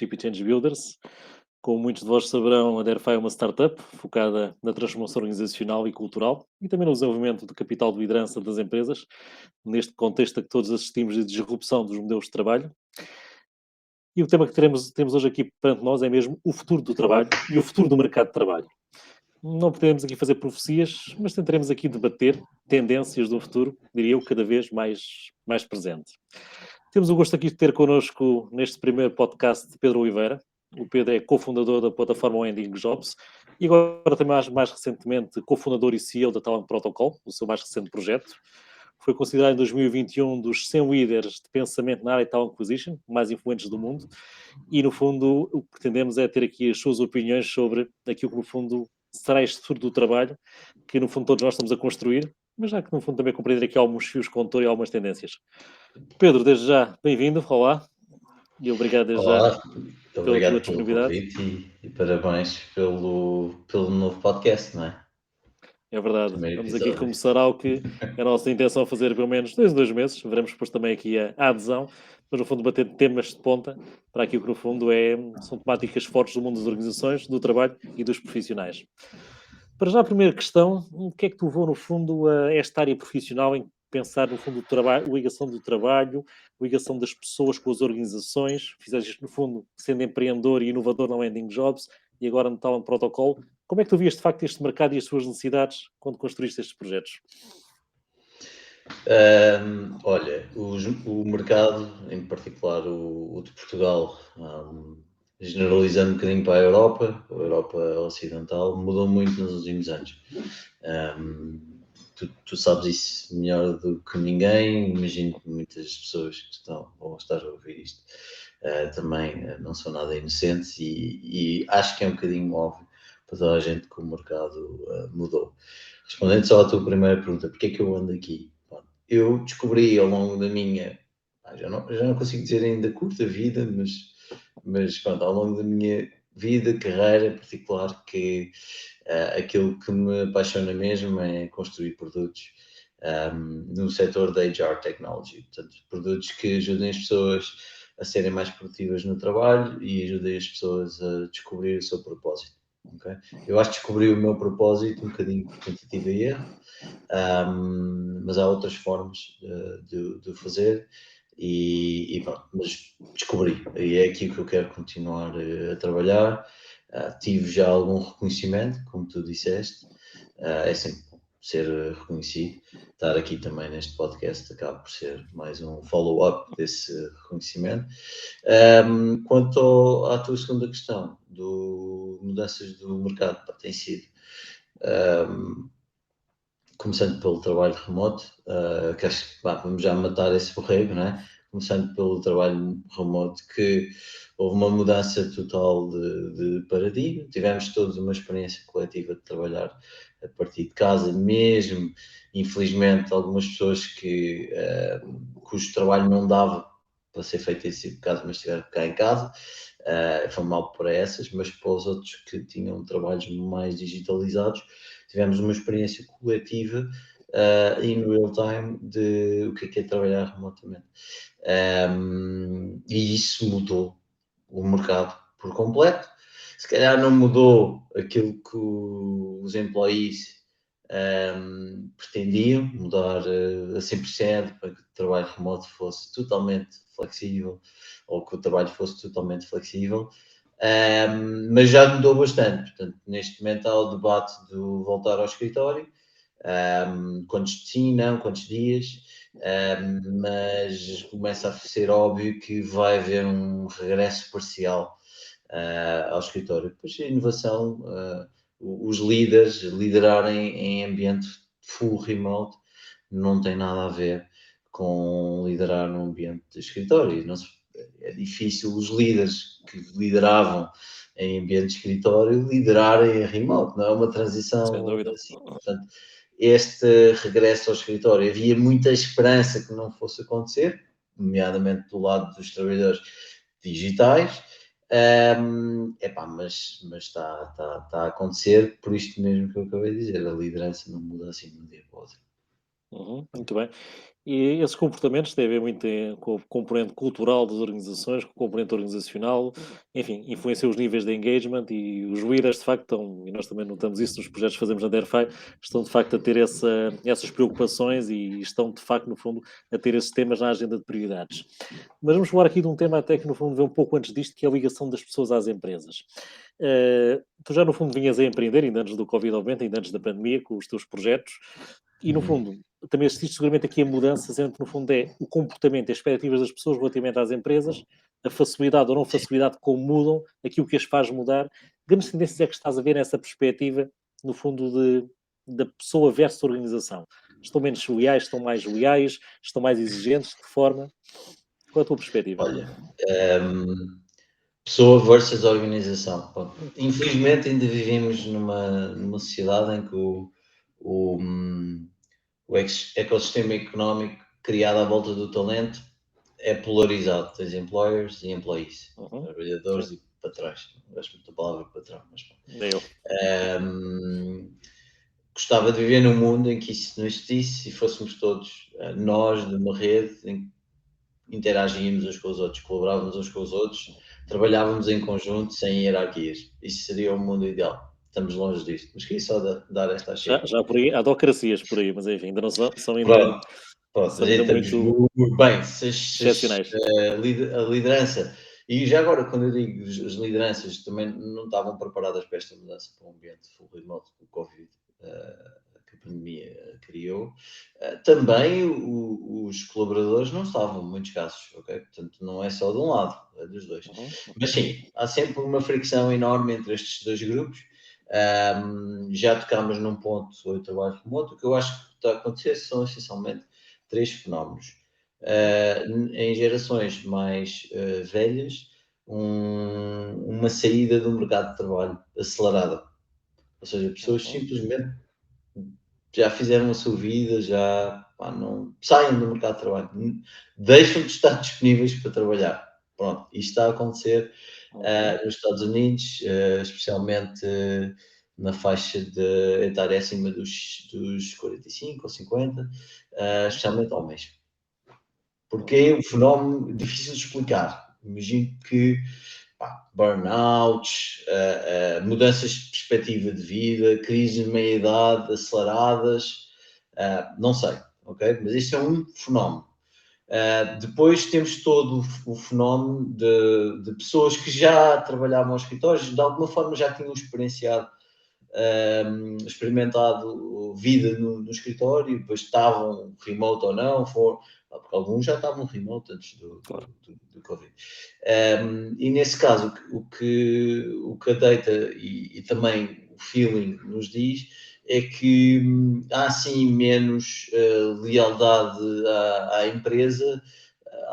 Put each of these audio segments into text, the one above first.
Leadership e Change Builders. Como muitos de vós saberão, a Derfy é uma startup focada na transformação organizacional e cultural e também no desenvolvimento de capital de liderança das empresas, neste contexto a que todos assistimos de disrupção dos modelos de trabalho. E o tema que temos hoje aqui perante nós é mesmo o futuro do trabalho e o futuro do mercado de trabalho. Não podemos aqui fazer profecias, mas tentaremos aqui debater tendências do futuro, diria eu, cada vez mais presente. Temos o gosto aqui de ter connosco neste primeiro podcast de Pedro Oliveira. O Pedro é cofundador da plataforma Wending Jobs e agora também mais recentemente cofundador e CEO da Talent Protocol, o seu mais recente projeto. Foi considerado em 2021 dos 100 líderes de pensamento na área de Talent Acquisition, mais influentes do mundo. E, no fundo, o que pretendemos é ter aqui as suas opiniões sobre aquilo que, no fundo, será este futuro do trabalho, que, no fundo, todos nós estamos a construir, mas já que, no fundo, também compreender aqui alguns fios condutor e algumas tendências. Pedro, desde já, bem-vindo, olá, e obrigado desde já Olá, muito pela tua obrigado pelo disponibilidade. convite e parabéns pelo novo podcast, não é? É verdade, Primeiro vamos aqui episódio. começar algo que é a nossa intenção fazer pelo menos 2 em 2 meses, veremos depois também aqui a adesão, mas no fundo bater temas de ponta para aquilo que no fundo são temáticas fortes do mundo das organizações, do trabalho e dos profissionais. Para já a primeira questão, o que é que te levou no fundo a esta área profissional em pensar no fundo do trabalho, ligação do trabalho, ligação das pessoas com as organizações, fizeste isto no fundo sendo empreendedor e inovador na Landing Jobs e agora no Talent Protocol. Como é que tu vias de facto este mercado e as suas necessidades quando construíste estes projetos? Olha, o mercado, em particular o de Portugal, generalizando um bocadinho para a Europa Ocidental, mudou muito nos últimos anos. Tu sabes isso melhor do que ninguém, imagino que muitas pessoas que estão ou estar a ouvir isto também não são nada inocentes e acho que é um bocadinho óbvio para toda a gente que o mercado mudou. Respondendo só à tua primeira pergunta, porque é que eu ando aqui? Bom, eu descobri ao longo da minha, já não consigo dizer ainda curta vida, mas pronto, ao longo da minha vida, carreira em particular, que aquilo que me apaixona mesmo é construir produtos no setor da HR Technology. Portanto, produtos que ajudem as pessoas a serem mais produtivas no trabalho e ajudem as pessoas a descobrir o seu propósito. Okay? Eu acho que descobri o meu propósito um bocadinho por tentativa e erro, mas há outras formas de fazer e pronto, mas descobri, e é aqui que eu quero continuar a trabalhar. Tive já algum reconhecimento, como tu disseste, é sempre bom ser reconhecido. Estar aqui também neste podcast acaba por ser mais um follow-up desse reconhecimento. Quanto à tua segunda questão, do mudanças do mercado, tem sido começando pelo trabalho remoto, que acho que vamos já matar esse borrego, não é? Começando pelo trabalho remoto, que houve uma mudança total de paradigma. Tivemos todos uma experiência coletiva de trabalhar a partir de casa, mesmo, infelizmente, algumas pessoas cujo trabalho não dava para ser feito em si de casa, mas estiveram cá em casa. Foi mal para essas, mas para os outros que tinham trabalhos mais digitalizados, tivemos uma experiência coletiva in real time de o que é trabalhar remotamente. E isso mudou o mercado por completo. Se calhar não mudou aquilo que os employees pretendiam, mudar a 100% para que o trabalho remoto fosse totalmente flexível ou que o trabalho fosse totalmente flexível. Mas já mudou bastante. Portanto, neste momento há o debate do voltar ao escritório. Quantos sim, não, quantos dias. Mas começa a ser óbvio que vai haver um regresso parcial ao escritório. Pois a inovação, os líderes liderarem em ambiente full remote não tem nada a ver com liderar num ambiente de escritório. Não se, é difícil os líderes que lideravam em ambiente de escritório liderarem em remote, não é uma Sem transição dúvida. assim. Portanto, este regresso ao escritório, havia muita esperança que não fosse acontecer, nomeadamente do lado dos trabalhadores digitais, mas está a acontecer por isto mesmo que eu acabei de dizer, a liderança não muda assim de um dia para o outro. Muito bem. E esses comportamentos têm a ver muito com o componente cultural das organizações, com o componente organizacional, enfim, influenciam os níveis de engagement e os líderes, de facto, estão, e nós também notamos isso nos projetos que fazemos na DERFI, estão, de facto, a ter essas preocupações e estão, de facto, no fundo, a ter esses temas na agenda de prioridades. Mas vamos falar aqui de um tema até que, no fundo, vem um pouco antes disto, que é a ligação das pessoas às empresas. Tu já, no fundo, vinhas a empreender, ainda antes do Covid-19, ainda antes da pandemia, com os teus projetos, e, no Uhum. fundo, também assististe seguramente aqui a mudanças entre, no fundo, é o comportamento e as expectativas das pessoas relativamente às empresas, a facilidade ou não facilidade como mudam, aquilo que as faz mudar. Grandes tendências é que estás a ver nessa perspectiva, no fundo, da pessoa versus organização. Estão menos leais, estão mais leais, estão mais exigentes, de que forma? Qual é a tua perspectiva? Olha, pessoa versus organização. Pronto. Infelizmente ainda vivemos numa sociedade em que o, ecossistema económico criado à volta do talento é polarizado. Tens employers e employees, Uhum. trabalhadores Sim, e patrões. Não gosto muito da palavra patrão, mas pronto. nem eu. Ahm, Gostava de viver num mundo em que isso não existisse e fôssemos todos nós de uma rede em que interagíamos uns com os outros, colaborávamos uns com os outros, trabalhávamos em conjunto sem hierarquias. Isso seria o mundo ideal. Estamos longe disto. Mas queria só dar esta chega. Já por aí, há autocracias por aí, mas enfim, ainda não são ainda, Pronto, pronto, a são gente ainda estamos muito muito bem. Se excepcionais. a liderança, e já agora, quando eu digo as lideranças, também não estavam preparadas para esta mudança para um ambiente full remote com o Covid, que a pandemia criou. Também os colaboradores não estavam, em muitos casos, ok? Portanto, não é só de um lado, é dos dois. Uhum, Mas uhum, sim, há sempre uma fricção enorme entre estes dois grupos. Já tocámos num ponto sobre o trabalho remoto. O que eu acho que está a acontecer são essencialmente três fenómenos. uhum, Em gerações mais velhas, uma saída do mercado de trabalho acelerada. Ou seja, pessoas uhum, simplesmente já fizeram a sua vida, já pá, não saem do mercado de trabalho, deixam de estar disponíveis para trabalhar. Pronto, isto está a acontecer uhum, nos Estados Unidos, especialmente na faixa de etária acima dos 45 ou 50, uhum, especialmente homens. Porque uhum, é um fenómeno difícil de explicar. Imagino que pá, burnouts, mudanças de perspectiva de vida, crises de meia-idade aceleradas, não sei, ok? Mas isso é um fenómeno. Depois temos todo o fenómeno de pessoas que já trabalhavam aos escritórios, de alguma forma já tinham experimentado vida no escritório, depois estavam remote ou não, porque alguns já estavam remote antes claro. do Covid. E nesse caso, o que a data e também o feeling nos diz é que há sim menos lealdade à empresa,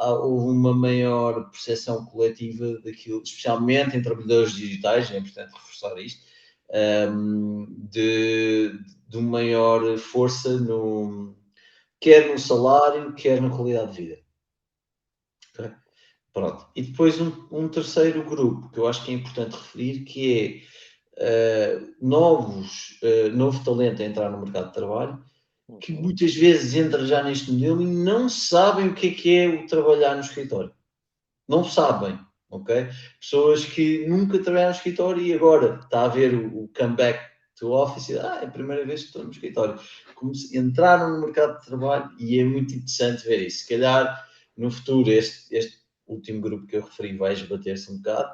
houve uma maior percepção coletiva daquilo, especialmente em trabalhadores digitais, é importante reforçar isto, de maior força quer no salário, quer na qualidade de vida. Ok? Pronto. E depois um terceiro grupo que eu acho que é importante referir, que é novo talento a entrar no mercado de trabalho, que Uhum, muitas vezes entra já neste modelo e não sabem o que é o trabalhar no escritório. Não sabem, ok? Pessoas que nunca trabalharam no escritório e agora está a ver o comeback to office, é a primeira vez que estou no escritório. Como se entraram no mercado de trabalho e é muito interessante ver isso. Se calhar no futuro este último grupo que eu referi vai esbater-se um bocado,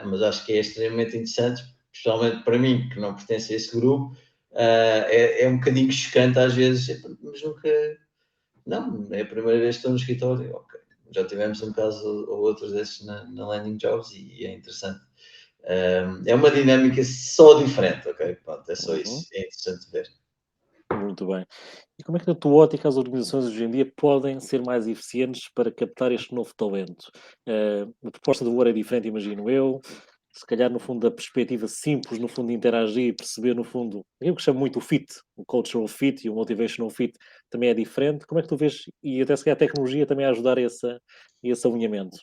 mas acho que é extremamente interessante, especialmente para mim, que não pertence a esse grupo, é um bocadinho chocante às vezes, mas nunca, não, é a primeira vez que estou no escritório, ok. Já tivemos um caso ou outros desses na Landing Jobs e é interessante. É uma dinâmica só diferente, ok? Pronto, é só uhum. isso. É interessante ver. Muito bem. E como é que, na tua ótica, as organizações hoje em dia podem ser mais eficientes para captar este novo talento? A proposta do Ouro é diferente, imagino eu. Se calhar, no fundo, a perspectiva simples, no fundo, de interagir e perceber, no fundo, eu que chamo muito o fit, o cultural fit e o motivational fit também é diferente. Como é que tu vês, e até se calhar a tecnologia também a ajudar esse alinhamento?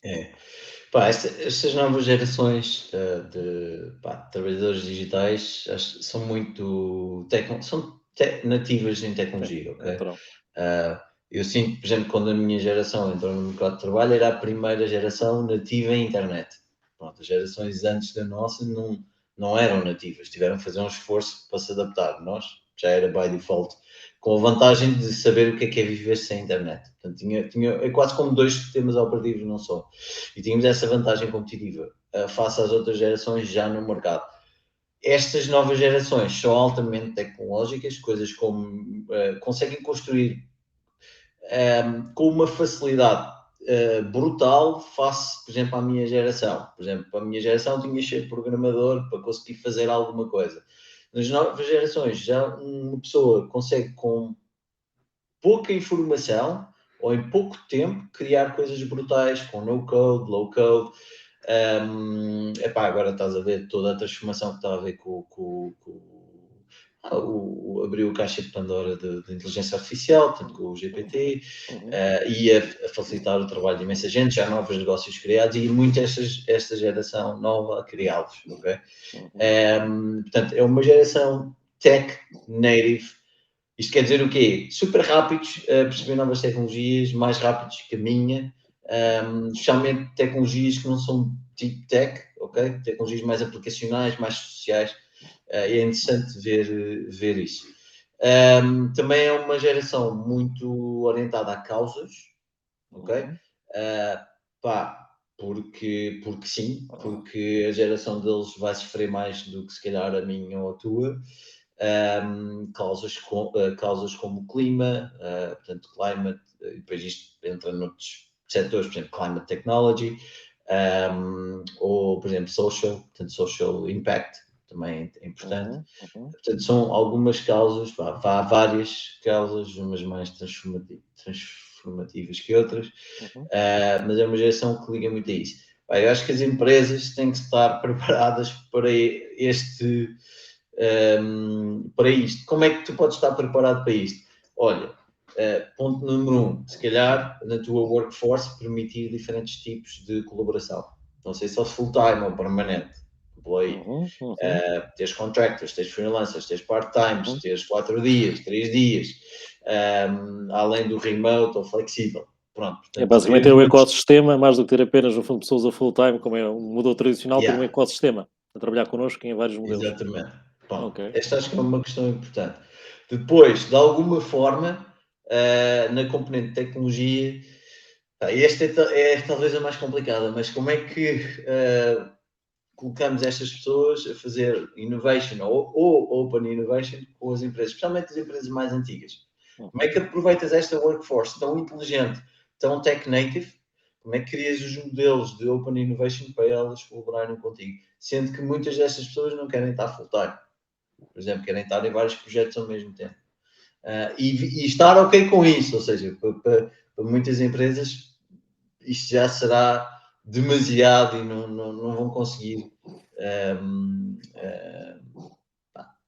É. Pá, estas novas gerações de trabalhadores digitais são muito nativas em Sim, tecnologia, é ok? natural. Eu sinto, por exemplo, quando a minha geração entrou no mercado de trabalho, era a primeira geração nativa em internet. Pronto, as gerações antes da nossa não eram nativas, tiveram que fazer um esforço para se adaptar. Nós já era by default, com a vantagem de saber o que é viver sem internet. Portanto, é quase como dois sistemas operativos, não só. E tínhamos essa vantagem competitiva face às outras gerações já no mercado. Estas novas gerações são altamente tecnológicas, coisas como conseguem construir com uma facilidade brutal face, por exemplo, à minha geração. Por exemplo, a minha geração tinha cheio de programador para conseguir fazer alguma coisa. Nas novas gerações, já uma pessoa consegue, com pouca informação ou em pouco tempo, criar coisas brutais com no-code, low-code. Agora estás a ver toda a transformação que está a ver abriu a caixa de Pandora de inteligência artificial, portanto, com o GPT, Uhum, e a facilitar o trabalho de imensa gente, já novos negócios criados e muito esta geração nova a criá-los, ok? uhum, Portanto, é uma geração tech native. Isto quer dizer o quê? Super rápidos a perceber novas tecnologias, mais rápidos que a minha, especialmente tecnologias que não são deep tech, ok? Tecnologias mais aplicacionais, mais sociais. É interessante ver isso. Também é uma geração muito orientada a causas, ok? uhum. Pá, porque sim, porque a geração deles vai sofrer mais do que se calhar a minha ou a tua. Causas como o clima, portanto, climate, e depois isto entra noutros setores, por exemplo, climate technology, ou, por exemplo, portanto, social impact, também é importante. Uhum, uhum, Portanto, são algumas causas, há várias causas, umas mais transformativas que outras, uhum. mas é uma geração que liga muito a isso. Eu acho que as empresas têm que estar preparadas para para isto. Como é que tu podes estar preparado para isto? Olha, ponto número um, se calhar na tua workforce permitir diferentes tipos de colaboração. Não sei se é full-time ou permanente, employee. Uhum, uhum, Tens contractors, tens freelancers, tens part-times, uhum. tens 4 dias, 3 dias, além do remote ou flexível. Pronto, É portanto, basicamente crias ter o muitos. ecossistema, mais do que ter apenas, no fundo, pessoas a full time, como é um modelo tradicional, ter um Yeah, ecossistema a trabalhar connosco em vários modelos. exatamente. Pronto, Ok. esta acho que é uma questão importante. Depois, de alguma forma, na componente de tecnologia, esta é talvez a mais complicada, mas como é que colocamos estas pessoas a fazer innovation ou open innovation com as empresas, especialmente as empresas mais antigas? Como é Uhum. que aproveitas esta workforce tão inteligente, tão tech native? Como é que crias os modelos de open innovation para elas colaborarem contigo? Sendo que muitas destas pessoas não querem estar full time. Por exemplo, querem estar em vários projetos ao mesmo tempo. E estar ok com isso, ou seja, para muitas empresas isto já será demasiado e não vão conseguir um,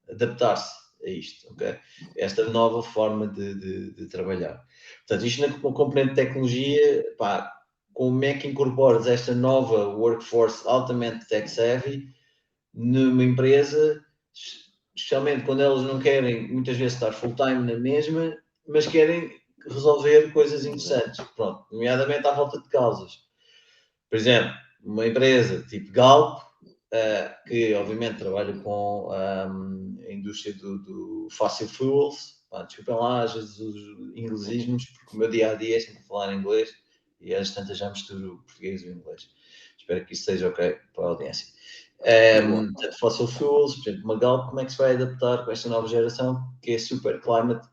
adaptar-se a isto, ok? Esta nova forma de trabalhar. Portanto, isto na componente de tecnologia, pá, como é que incorporas esta nova workforce altamente tech-savvy numa empresa, especialmente quando elas não querem muitas vezes estar full-time na mesma, mas querem resolver coisas interessantes, pronto, nomeadamente à volta de causas. Por exemplo, uma empresa tipo Galp, que obviamente trabalha com a indústria do fossil fuels. Desculpem lá, às vezes os inglesismos, porque o meu dia a dia é sempre falar inglês e às tantas já misturo o português e o inglês. Espero que isso seja ok para a audiência. Boa. Portanto, fossil fuels, por exemplo, uma Galp, como é que se vai adaptar com esta nova geração que é super climate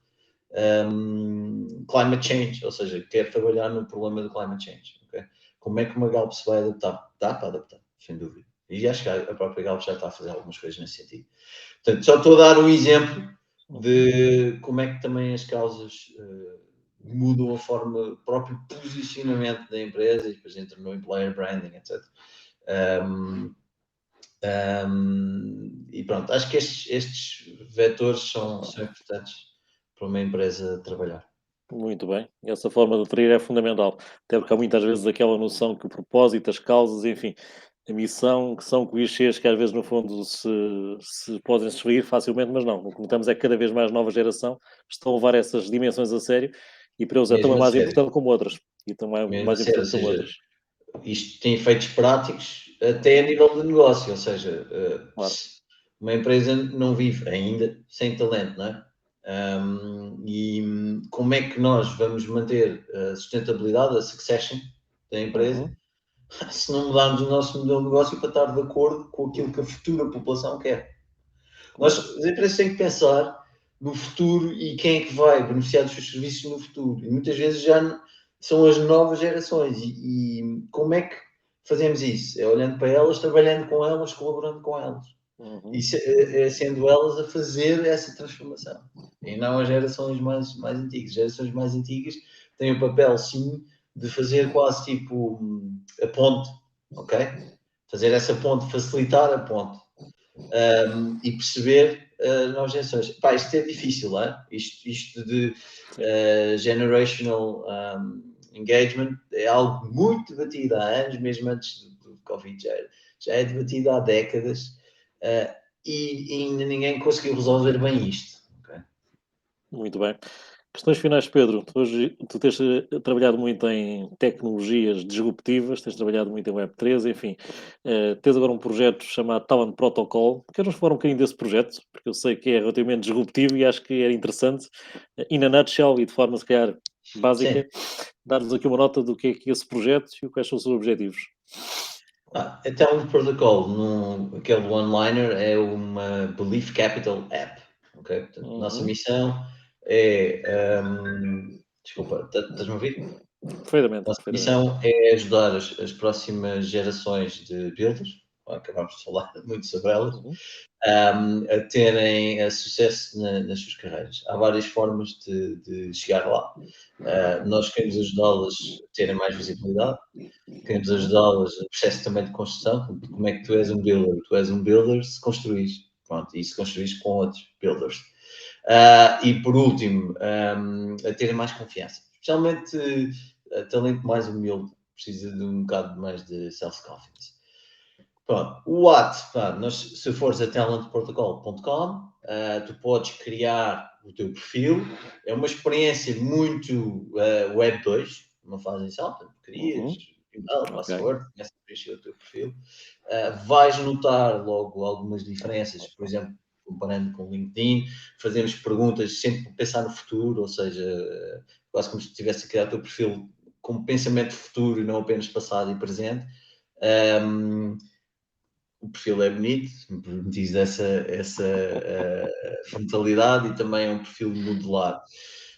change, ou seja, quer trabalhar no problema do climate change. Okay? Como é que uma Galp se vai adaptar? Dá para adaptar, sem dúvida. E acho que a própria Galp já está a fazer algumas coisas nesse sentido. Portanto, só estou a dar um exemplo Uhum. de como é que também as causas mudam a forma, o próprio posicionamento da empresa e depois entra no employer branding, etc. E pronto, acho que estes vetores são importantes para uma empresa trabalhar. Muito bem. Essa forma de atrair é fundamental. Até porque há muitas vezes aquela noção que o propósito, as causas, enfim, a missão, que são clichês que às vezes no fundo se podem se facilmente, mas não. O que notamos é que cada vez mais nova geração estão a levar essas dimensões a sério e para eles é tão mesmo a mais sério, importante como outras. E tão mesmo a mais sério, ou importante como seja, outras, isto tem efeitos práticos até a nível de negócio, ou seja, claro. uma empresa não vive ainda sem talento, não é? Como é que nós vamos manter a sustentabilidade, a succession da empresa, Uhum, se não mudarmos o nosso modelo de negócio para estar de acordo com aquilo que a futura população quer? Nós, claro. as empresas têm que pensar no futuro e quem é que vai beneficiar dos seus serviços no futuro. E muitas vezes já são as novas gerações. E como é que fazemos isso? É olhando para elas, trabalhando com elas, colaborando com elas. E Uhum, sendo elas a fazer essa transformação. E não as gerações mais antigas. As gerações mais antigas têm o papel, sim, de fazer quase tipo a ponte, ok? Fazer essa ponte, facilitar a ponte e perceber novas gerações. Pá, isto é difícil, não é? Isto de sim. generational engagement é algo muito debatido há anos, mesmo antes do Covid, já é debatido há décadas e ainda ninguém conseguiu resolver bem isto. Okay? Muito bem. Questões finais, Pedro. Tu tens trabalhado muito em tecnologias disruptivas, tens trabalhado muito em Web3, enfim. Tens agora um projeto chamado Talent Protocol. Queres-nos falar um bocadinho desse projeto? Porque eu sei que é relativamente disruptivo e acho que era interessante, e na nutshell e de forma, se calhar, Sim. básica, dar-nos aqui uma nota do que é esse projeto e quais são os seus objetivos. Então, o protocolo, aquele one-liner, é uma Belief Capital App. Okay? Portanto, nossa Uhum. missão é. Desculpa, estás-me a ouvir? Perfeitamente, Nossa perfeitamente. missão é ajudar as próximas gerações de builders, acabámos de falar muito sobre elas, Uhum. a terem sucesso nas suas carreiras. Há várias formas de chegar lá. Nós queremos ajudá-las a terem mais visibilidade, queremos Uhum. ajudá-las no processo também de construção. Como é que tu és um builder? Tu és um builder se construís. Pronto, e se construís com outros builders. E por último, a terem mais confiança. Especialmente talento mais humilde, precisa de um bocado mais de self-confidence. Pronto, o what, se fores a talentprotocol.com, tu podes criar o teu perfil, é uma experiência muito Web 2, uma fase inicial, portanto, crias Uhum. e-mail, Ok. password, começa a preencher o teu perfil. Vais notar logo algumas diferenças, por exemplo, comparando com o LinkedIn, fazemos perguntas sempre para pensar no futuro, ou seja, quase como se estivesse a criar o teu perfil com pensamento futuro e não apenas passado e presente. Um, o perfil é bonito, me permitis essa frontalidade e também é um perfil modular.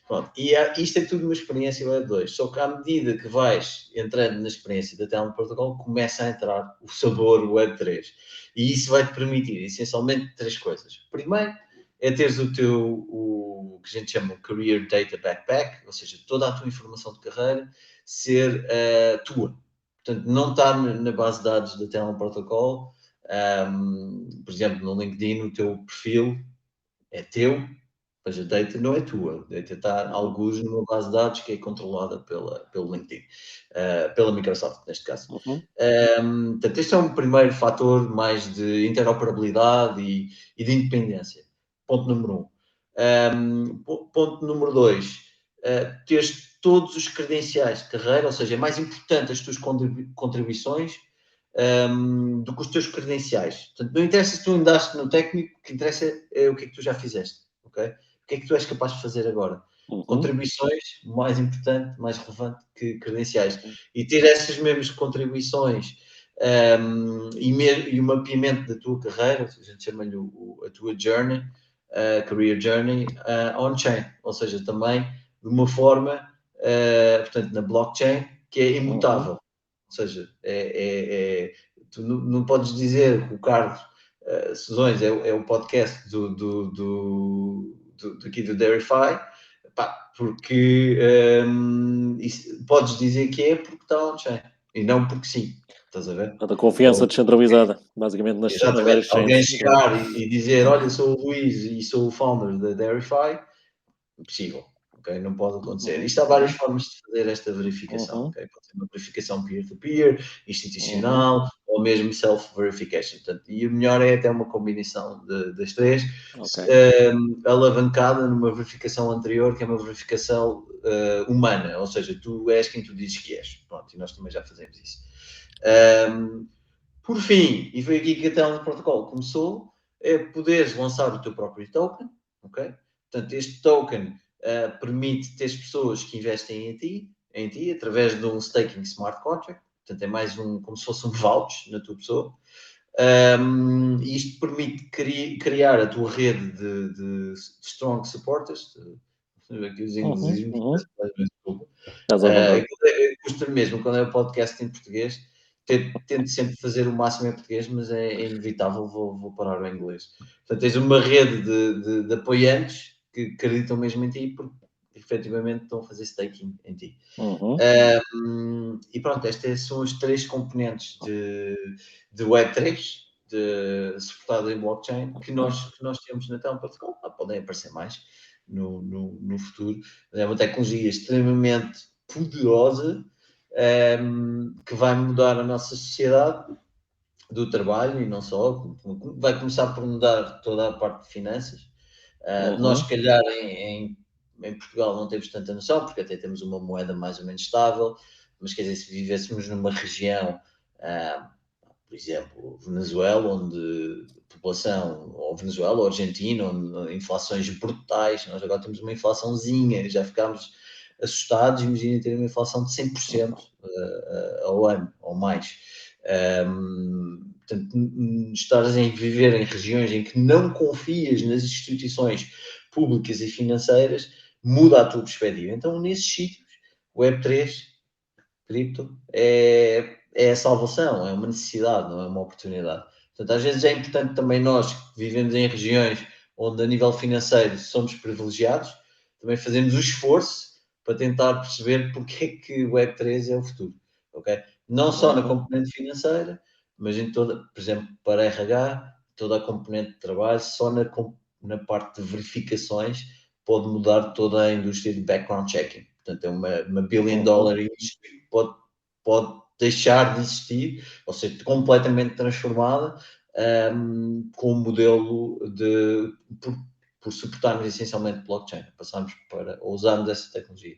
Pronto, isto é tudo uma experiência Web 2, só que à medida que vais entrando na experiência da Talent Protocol, começa a entrar o sabor Web 3. E isso vai-te permitir, essencialmente, três coisas. Primeiro, é teres o que a gente chama o Career Data Backpack, ou seja, toda a tua informação de carreira ser tua. Portanto, não estar na base de dados da Talent Protocol, por exemplo, no LinkedIn, o teu perfil é teu, mas a data não é tua. A data está, Uhum. alguns, numa base de dados que é controlada pelo LinkedIn, pela Microsoft, neste caso. Uhum. Portanto, este é um primeiro fator mais de interoperabilidade e de independência. Ponto número um. Ponto número dois, teres todos os credenciais de carreira, ou seja, é mais importante as tuas contribuições do que os teus credenciais. Portanto, não interessa se tu andaste no técnico, o que interessa é o que é que tu já fizeste, ok? O que é que tu és capaz de fazer agora? Uhum. Contribuições, mais importante, mais relevante que credenciais. Uhum. E ter essas mesmas contribuições e o mapeamento da tua carreira, a gente chama-lhe a tua journey, career journey, on-chain, ou seja, também de uma forma, portanto, na blockchain, que é Uhum. imutável. Ou seja, tu não podes dizer que o Carlos Sezões é o podcast aqui do Dairyfy, porque podes dizer que é porque está on-chain e não porque sim. Estás a ver? A da confiança Ou, descentralizada, basicamente nas exatamente, várias alguém chains. Exato. chegar e dizer: Olha, sou o Luís e sou o founder da Dairyfy, impossível. Okay? Não pode acontecer. Uhum. Isto há várias Uhum. formas de fazer esta verificação. Uhum. Okay? Pode ser uma verificação peer-to-peer, Uhum. institucional, ou mesmo self-verification. Portanto, e o melhor é até uma combinação das três, Ok. alavancada numa verificação anterior, que é uma verificação humana, ou seja, tu és quem tu dizes que és. Pronto, e nós também já fazemos isso. Por fim, e foi aqui que a Teleprotocol começou, é poderes lançar o teu próprio token, ok? Portanto, este token permite ter pessoas que investem em ti, através de um staking smart contract. Portanto, é mais como se fosse um voucher na tua pessoa. Isto permite criar a tua rede de strong supporters. Aqui os inglesismos, desculpa. Estás à vontade. Custa mesmo, quando é o podcast em português, tento sempre fazer o máximo em português, mas é inevitável, vou parar o inglês. Portanto, tens uma rede de apoiantes que acreditam mesmo em ti, porque efetivamente estão a fazer staking em ti. E pronto, estas são as três componentes de Web3, suportado em blockchain, que nós temos na Teleprotocol. Podem aparecer mais no futuro. É uma tecnologia extremamente poderosa, que vai mudar a nossa sociedade do trabalho e não só. Vai começar por mudar toda a parte de finanças. Nós, se calhar, em Portugal não temos tanta noção, porque até temos uma moeda mais ou menos estável, mas quer dizer, se vivêssemos numa região, por exemplo, Venezuela, onde a população, ou Venezuela, ou Argentina, onde inflações brutais, nós agora temos uma inflaçãozinha, já ficámos assustados, imagina ter uma inflação de 100% ao ano, ou mais. Portanto, estares a viver em regiões em que não confias nas instituições públicas e financeiras, muda a tua perspectiva. Então, nesses sítios, Web3, cripto, é a salvação, é uma necessidade, não é uma oportunidade. Portanto, às vezes é importante também nós, que vivemos em regiões onde a nível financeiro somos privilegiados, também fazemos o esforço para tentar perceber porque é que o Web3 é o futuro, ok? Não só na componente financeira, mas em toda, por exemplo, para RH, toda a componente de trabalho, só na parte de verificações pode mudar toda a indústria de background checking. Portanto, é uma billion dollar industry que pode deixar de existir, ou ser completamente transformada, com um modelo por suportarmos essencialmente blockchain, passamos para, ou usarmos essa tecnologia.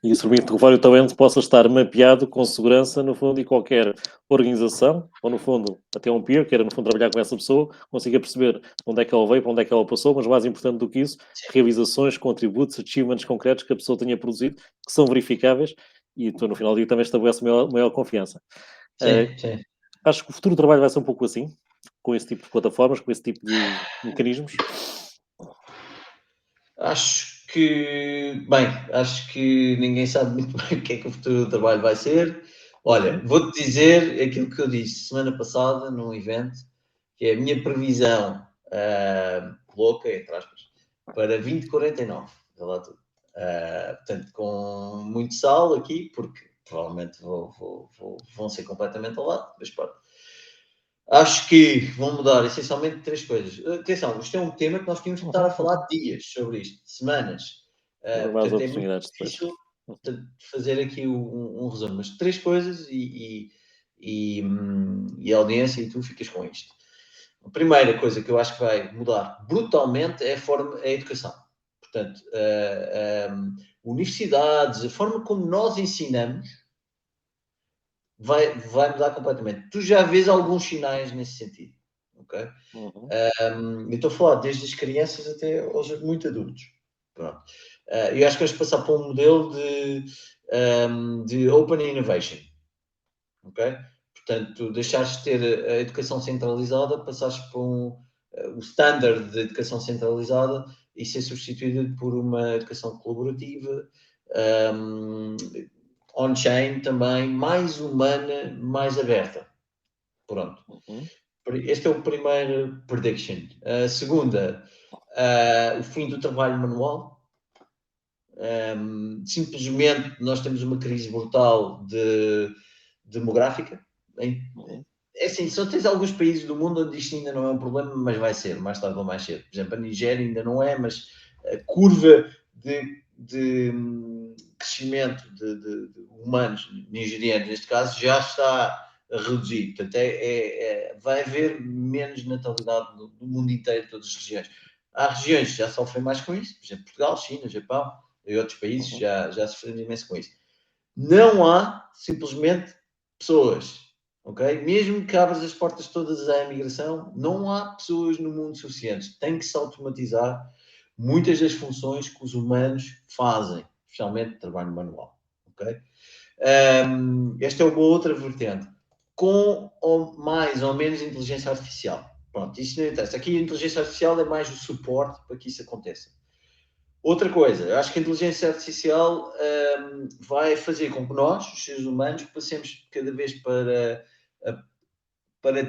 E isso permite que o vário talento possa estar mapeado com segurança, no fundo, e qualquer organização, ou no fundo, até um peer, queira no fundo trabalhar com essa pessoa, consiga perceber onde é que ela veio, para onde é que ela passou, mas mais importante do que isso, realizações, contributos, achievements concretos que a pessoa tenha produzido, que são verificáveis, e tu, no final do dia, também estabelece maior confiança. Sim. Acho que o futuro do trabalho vai ser um pouco assim, com esse tipo de plataformas, com esse tipo de mecanismos. Acho que ninguém sabe muito bem o que é que o futuro do trabalho vai ser. Olha, vou-te dizer aquilo que eu disse semana passada num evento, que é a minha previsão louca, entre aspas, para 2049. Vê lá tudo. Portanto, com muito sal aqui, porque provavelmente vão ser completamente ao lado, mas pronto. Acho que vão mudar essencialmente três coisas. Atenção, isto é um tema que nós tínhamos que estar a falar dias sobre isto, semanas. Mais Portanto, é muito oportunidades depois. difícil fazer aqui um resumo, mas três coisas e a audiência e tu ficas com isto. A primeira coisa que eu acho que vai mudar brutalmente é a educação. Portanto, universidades, a forma como nós ensinamos vai mudar completamente. Tu já vês alguns sinais nesse sentido, ok? Eu estou a falar desde as crianças até aos muito adultos. Pronto. Eu acho que vamos passar para um modelo de open innovation, ok? Portanto, deixares de ter a educação centralizada, passares para o standard de educação centralizada e ser substituída por uma educação colaborativa, on-chain também, mais humana, mais aberta. Pronto. Este é o primeiro prediction. A segunda, o fim do trabalho manual. Simplesmente nós temos uma crise brutal demográfica. É assim, só tens alguns países do mundo onde isto ainda não é um problema, mas vai ser, mais tarde ou mais cedo. Por exemplo, a Nigéria ainda não é, mas a curva de crescimento de humanos nigerianos, neste caso, já está a reduzir. Portanto, vai haver menos natalidade no mundo inteiro, todas as regiões. Há regiões que já sofrem mais com isso, por exemplo, Portugal, China, Japão e outros países já sofrem imenso com isso. Não há simplesmente pessoas, ok? Mesmo que abras as portas todas à imigração, não há pessoas no mundo suficientes. Tem que se automatizar muitas das funções que os humanos fazem, especialmente trabalho manual, ok? Esta é uma outra vertente. Com ou mais ou menos inteligência artificial. Pronto, isso não interessa. Aqui a inteligência artificial é mais o suporte para que isso aconteça. Outra coisa, eu acho que a inteligência artificial vai fazer com que nós, os seres humanos, passemos cada vez para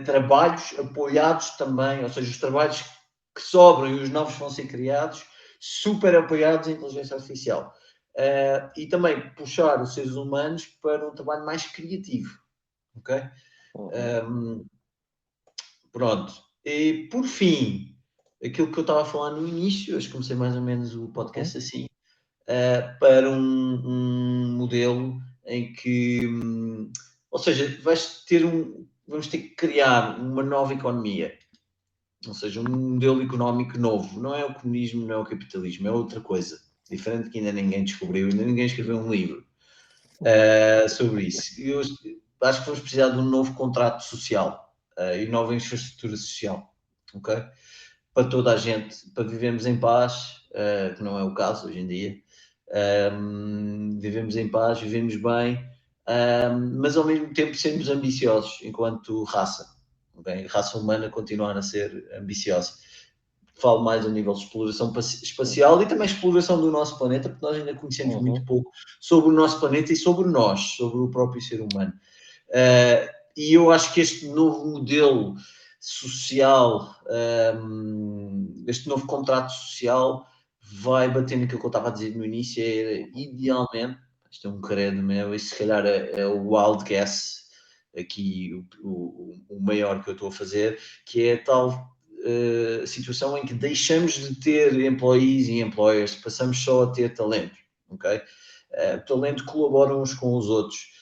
trabalhos apoiados também, ou seja, os trabalhos que sobram e os novos vão ser criados, super apoiados em inteligência artificial. E também puxar os seres humanos para um trabalho mais criativo. Ok? Pronto. E por fim, aquilo que eu estava a falar no início, acho que comecei mais ou menos o podcast assim, para um modelo em que, ou seja, vamos ter que criar uma nova economia, ou seja, um modelo económico novo. Não é o comunismo, não é o capitalismo, é outra coisa, diferente, que ainda ninguém descobriu, ainda ninguém escreveu um livro sobre isso. Eu acho que vamos precisar de um novo contrato social e nova infraestrutura social, ok? Para toda a gente, para vivermos em paz, que não é o caso hoje em dia. Vivemos em paz, vivemos bem, mas ao mesmo tempo sermos ambiciosos enquanto raça. Okay? Raça humana continuar a ser ambiciosa. Falo mais a nível de exploração espacial e também exploração do nosso planeta, porque nós ainda conhecemos muito pouco sobre o nosso planeta e sobre nós, sobre o próprio ser humano. E eu acho que este novo modelo social, este novo contrato social, vai bater naquilo que eu estava a dizer no início. Idealmente, isto é um credo meu, e se calhar é o wild guess aqui, o maior que eu estou a fazer, que é a tal situação em que deixamos de ter employees e employers, passamos só a ter talento, ok? Talento colabora uns com os outros.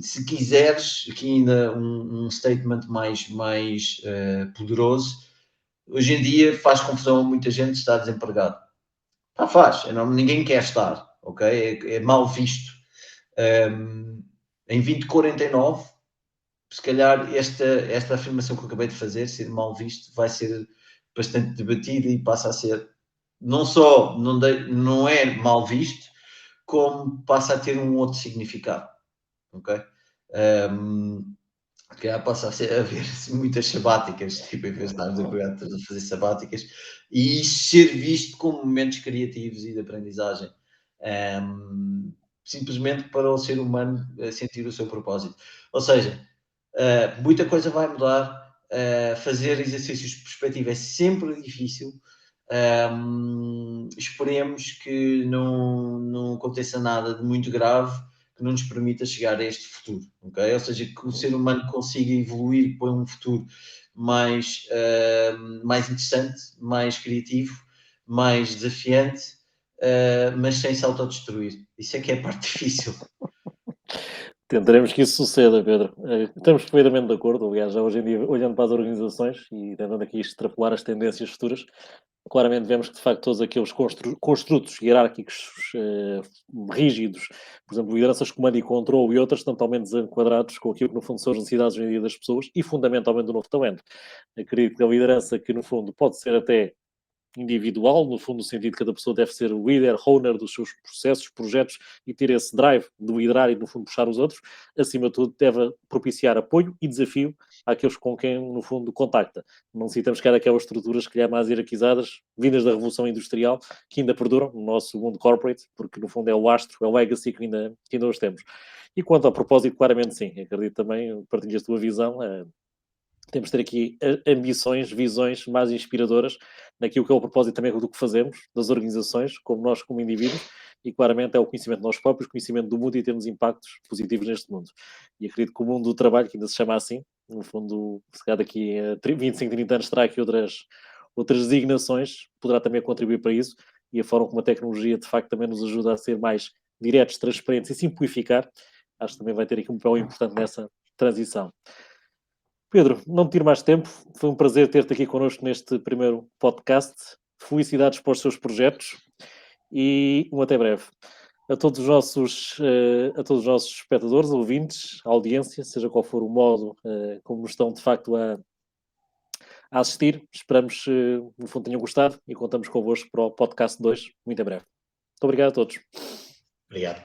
Se quiseres, aqui ainda um statement mais poderoso, hoje em dia faz confusão a muita gente estar desempregado. Faz, ninguém quer estar, ok? É mal visto. Em 2049, se calhar esta afirmação que eu acabei de fazer, ser mal visto, vai ser bastante debatida e passa a ser, não só não é mal visto, como passa a ter um outro significado, ok? Que passa a haver muitas sabáticas, tipo, em vez de estarmos a fazer sabáticas, e isso ser visto como momentos criativos e de aprendizagem, simplesmente para o ser humano sentir o seu propósito. Ou seja, muita coisa vai mudar, fazer exercícios de perspectiva é sempre difícil. Esperemos que não aconteça nada de muito grave que não nos permita chegar a este futuro, ok? Ou seja, que o ser humano consiga evoluir para um futuro mais interessante, mais criativo, mais desafiante, mas sem se autodestruir. Isso é que é a parte difícil. Tentaremos que isso suceda, Pedro. Estamos perfeitamente de acordo. Aliás, já hoje em dia, olhando para as organizações e tentando aqui extrapolar as tendências futuras, claramente vemos que, de facto, todos aqueles construtos hierárquicos rígidos, por exemplo, lideranças de comando e controle e outras, estão totalmente desenquadrados com aquilo que, no fundo, são as necessidades hoje em dia das pessoas e, fundamentalmente, do novo talento. Acredito que a liderança que, no fundo, pode ser até individual, no fundo, no sentido de que cada pessoa deve ser o líder, owner dos seus processos, projetos e ter esse drive de liderar e, no fundo, puxar os outros, acima de tudo, deve propiciar apoio e desafio àqueles com quem, no fundo, contacta. Não necessitamos que aquelas estruturas, que mais hierarquizadas, vindas da Revolução Industrial, que ainda perduram no nosso mundo corporate, porque, no fundo, é o astro, é o legacy que ainda hoje temos. E quanto ao propósito, claramente sim. Acredito também, partilhas a tua visão, temos de ter aqui ambições, visões mais inspiradoras naquilo que é o propósito também do que fazemos, das organizações, como nós como indivíduos, e claramente é o conhecimento de nós próprios, conhecimento do mundo e termos impactos positivos neste mundo. E acredito que o mundo do trabalho, que ainda se chama assim, no fundo, se calhar daqui a 25, 30 anos terá aqui outras designações, poderá também contribuir para isso, e a forma como a tecnologia de facto também nos ajuda a ser mais diretos, transparentes e simplificar, acho que também vai ter aqui um papel importante transição. Pedro, não te tiro mais tempo. Foi um prazer ter-te aqui connosco neste primeiro podcast. Felicidades para os seus projetos e até breve. A todos os nossos espectadores, ouvintes, audiência, seja qual for o modo como nos estão de facto a assistir, esperamos no fundo tenham gostado e contamos convosco para o podcast 2 muito em breve. Muito obrigado a todos. Obrigado.